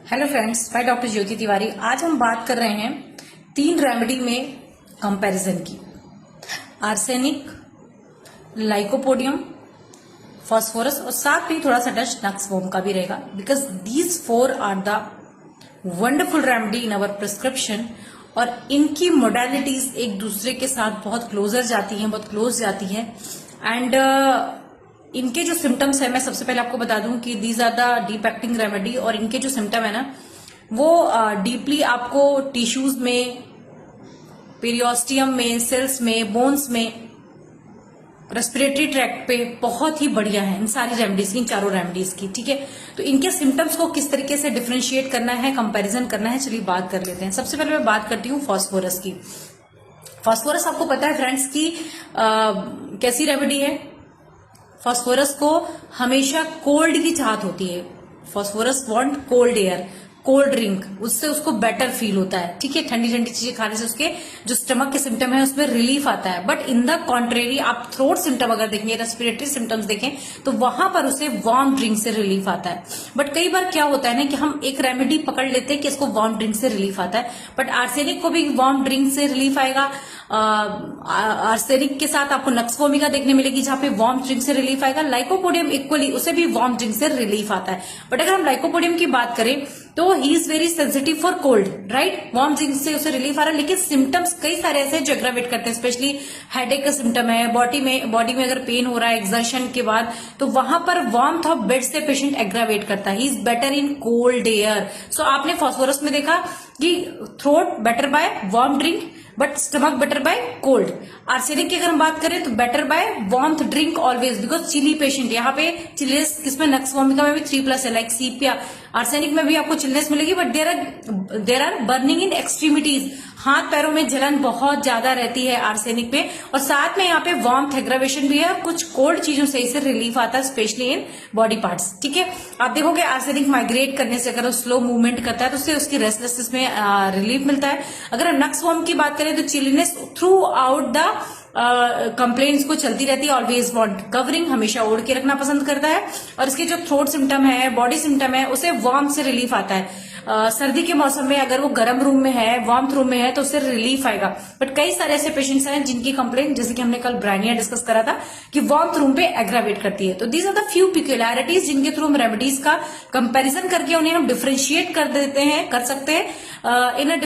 Hello friends, मैं doctor ज्योति तिवारी। आज हम बात कर रहे हैं 3 रेमेडी में कंपैरिजन की। आर्सेनिक, लाइकोपोडियम, फास्फोरस और साथ में थोड़ा सा टच नक्सवोम का भी रहेगा, because these 4 are the wonderful remedy in our prescription. और इनकी मोडालिटीज एक दूसरे के साथ बहुत क्लोजर जाती हैं, बहुत क्लोज जाती हैं। एंड इनके जो सिम्टम्स है, मैं सबसे पहले आपको बता दूं कि these are the deep acting remedy. और इनके जो सिम्टम है ना, वो डीपली आपको टिश्यूज में, पेरियोस्टियम में, सेल्स में, बोन्स में, रेस्पिरेटरी ट्रैक्ट पे बहुत ही बढ़िया है इन सारी रेमेडीज की, इन चारों रेमेडीज की। ठीक है, तो इनके सिम्टम्स को किस तरीके से डिफरेंशिएट करना है, कंपैरिजन करना है, चलिए बात कर लेते हैं। सबसे पहले मैं बात करती हूँ फास्फोरस की। फास्फोरस आपको पता है फ्रेंड्स की कैसी रेमेडी है। फास्फोरस को हमेशा कोल्ड की चाहत होती है। Phosphorus want cold air, cold drink, उससे उसको बेटर फील होता है। ठीक है, ठंडी ठंडी चीजें खाने से उसके जो स्टमक के सिम्टम है उसमें रिलीफ आता है। बट इन द कॉन्ट्रेरी आप थ्रोट सिम्टम अगर देखेंगे, रेस्पिरेटरी सिम्टम्स देखें, तो वहां पर उसे वार्म ड्रिंक से रिलीफ आता है। बट कई बार क्या होता है ना कि हम एक रेमेडी पकड़ लेते हैं कि इसको वार्म ड्रिंक से रिलीफ आता है, बट आर्सेनिक को भी वार्म ड्रिंक से रिलीफ आएगा। आर्सेनिक के साथ आपको नक्सवोमिका देखने मिलेगी जहां पे वार्म ड्रिंक से रिलीफ आएगा। लाइकोपोडियम इक्वली, उसे भी वार्म ड्रिंक से रिलीफ आता है। बट अगर हम लाइकोपोडियम की बात करें तो he is very sensitive for cold, right. Warm drink से उसे रिलीफ आ रहा है, लेकिन सिम्टम्स कई सारे ऐसे जो एग्रावेट करते हैं, स्पेशली हेडेक का सिम्टम है, बॉडी में अगर पेन हो रहा है एक्सर्शन के बाद, तो वहां पर वार्मथ ऑफ बेड से पेशेंट एग्रावेट करता है। He is better in cold air. So आपने फास्फोरस में देखा कि throat better by warm drink, but stomach better by cold. Arsenic की अगर हम बात करें तो better by warmth drink always, because chilly patient, यहाँ पे चिलनेस किसमें, नक्सवोमिका में भी 3+ है, लाइक सीपिया। आर्सेनिक में भी आपको चिलनेस मिलेगी, but there are burning in extremities, हाथ पैरों में जलन बहुत ज्यादा रहती है आर्सेनिक पे। और साथ में यहाँ पे वार्मथ एग्रावेशन भी है और कुछ कोल्ड चीजों से इसे रिलीफ आता है, स्पेशली इन बॉडी पार्ट्स। ठीक है, आप देखोगे आर्सेनिक माइग्रेट करने से, अगर वो स्लो मूवमेंट करता है तो उससे उसकी रेस्टलेसनेस में रिलीफ मिलता है। अगर हम नक्सवोम की बात करें तो chilliness through out the complaints को चलती रहती है। ऑलवेज वांट कवरिंग, हमेशा ओढ़ के रखना पसंद करता है। और इसके जो थ्रोट सिम्टम है, बॉडी सिम्टम है, उसे वार्म से रिलीफ आता है। सर्दी के मौसम में अगर वो गर्म रूम में है, वार्म रूम में है, तो उससे रिलीफ आएगा। बट कई सारे ऐसे पेशेंट्स हैं जिनकी कंप्लेंट, जैसे कि हमने कल ब्राइनिया डिस्कस करा था, कि वार्म रूम पे एग्रावेट करती है। तो दीज आर द फ्यू पिक्युलैरिटीज जिनके थ्रू हम रेमेडीज का कंपैरिजन करके उन्हें हम डिफरेंशिएट कर सकते हैं इन